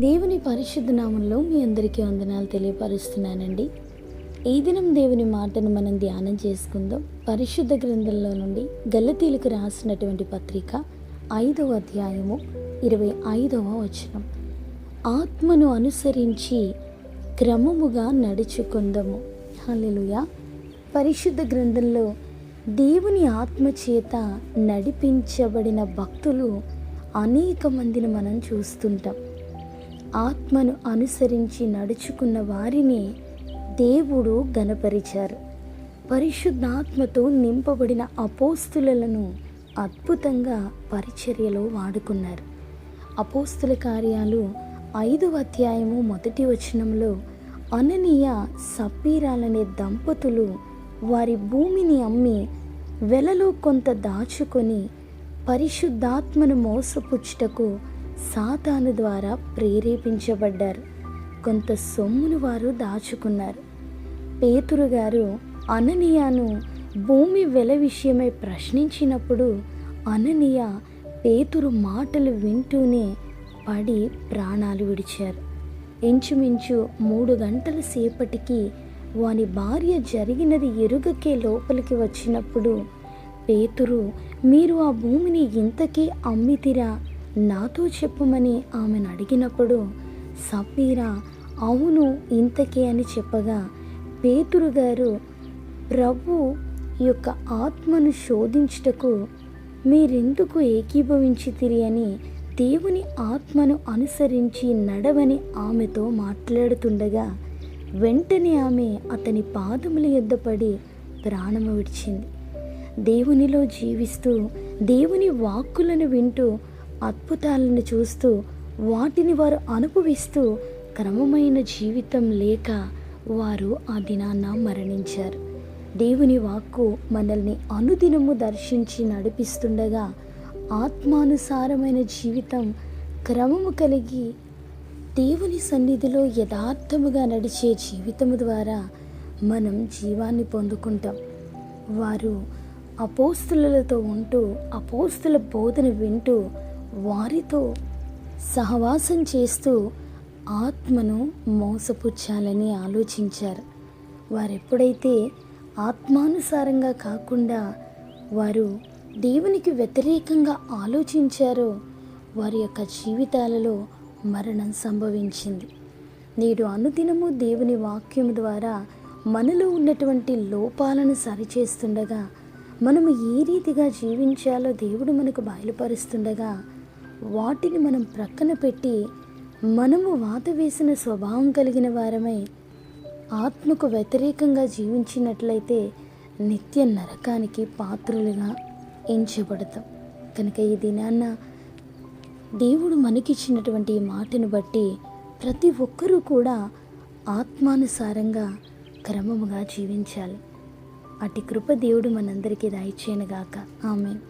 దేవుని పరిశుద్ధ నామంలో మీ అందరికీ వందనాలు తెలియపరుస్తున్నానండి. ఈ దినం దేవుని మాటను మనం ధ్యానం చేసుకుందాం. పరిశుద్ధ గ్రంథంలో నుండి గలతీలకు రాసినటువంటి పత్రిక 5వ అధ్యాయము 25వ వచనం. ఆత్మను అనుసరించి క్రమముగా నడుచుకుందాము. హల్లెలూయా. పరిశుద్ధ గ్రంథంలో దేవుని ఆత్మ చేత నడిపించబడిన భక్తులు అనేక మందిని మనం చూస్తుంటాం. ఆత్మను అనుసరించి నడుచుకున్న వారిని దేవుడు ఘనపరిచారు. పరిశుద్ధాత్మతో నింపబడిన అపోస్తులను అద్భుతంగా పరిచర్యలో వాడుకున్నారు. అపోస్తుల కార్యాలు 5వ అధ్యాయము 1వ వచనంలో అననీయ సప్పీరాలనే దంపతులు వారి భూమిని అమ్మి వెలలో కొంత దాచుకొని పరిశుద్ధాత్మను మోసపుచ్చుటకు సాతాను ద్వారా ప్రేరేపించబడ్డారు. కొంత సొమ్మును వారు దాచుకున్నారు. పేతురు గారు అననీయను భూమి వెల విషయమై ప్రశ్నించినప్పుడు అననీయ పేతురు మాటలు వింటూనే పడి ప్రాణాలు విడిచారు. ఇంచుమించు 3 గంటల సేపటికి వాని భార్య జరిగినది ఎరుగకే లోపలికి వచ్చినప్పుడు పేతురు, మీరు ఆ భూమిని ఇంతకీ అమ్మితిరా, నాతో చెప్పమని ఆమెను అడిగినప్పుడు సప్పీరా అవును ఇంతకే అని చెప్పగా పేతురు గారు, ప్రభు యొక్క ఆత్మను శోధించుటకు మీరెందుకు ఏకీభవించితిరి అని దేవుని ఆత్మను అనుసరించి నడవని ఆమెతో మాట్లాడుతుండగా వెంటనే ఆమె అతని పాదముల యొద్ద పడి ప్రాణము విడిచింది. దేవునిలో జీవిస్తూ దేవుని వాక్కులను వింటూ అద్భుతాలను చూస్తూ వాటిని వారు అనుభవిస్తూ క్రమమైన జీవితం లేక వారు ఆ దినాన మరణించారు. దేవుని వాక్కు మనల్ని అనుదినము దర్శించి నడిపిస్తుండగా ఆత్మానుసారమైన జీవితం క్రమము కలిగి దేవుని సన్నిధిలో యథార్థముగా నడిచే జీవితము ద్వారా మనం జీవాన్ని పొందుకుంటాం. వారు అపోస్తులతో ఉంటూ అపోస్తుల బోధన వింటూ వారితో సహవాసం చేస్తూ ఆత్మను మోసపుచ్చాలని ఆలోచించారు. వారెప్పుడైతే ఆత్మానుసారంగా కాకుండా వారు దేవునికి వ్యతిరేకంగా ఆలోచించారో వారి యొక్క జీవితాలలో మరణం సంభవించింది. నేడు అనుదినము దేవుని వాక్యం ద్వారా మనలో ఉన్నటువంటి లోపాలను సరిచేస్తుండగా మనము ఏ రీతిగా జీవించాలో దేవుడు మనకు బయలుపరుస్తుండగా వాటిని మనం ప్రక్కన పెట్టి మనము వాత వేసిన స్వభావం కలిగిన వారమై ఆత్మకు వ్యతిరేకంగా జీవించినట్లయితే నిత్య నరకానికి పాత్రులుగా ఎంచబడతాం. కనుక ఈ దినాన్న దేవుడు మనకిచ్చినటువంటి ఈ మాటను బట్టి ప్రతి ఒక్కరూ కూడా ఆత్మానుసారంగా క్రమముగా జీవించాలి. అట్టి కృప దేవుడు మనందరికీ దయచేయనుగాక. ఆమేన్.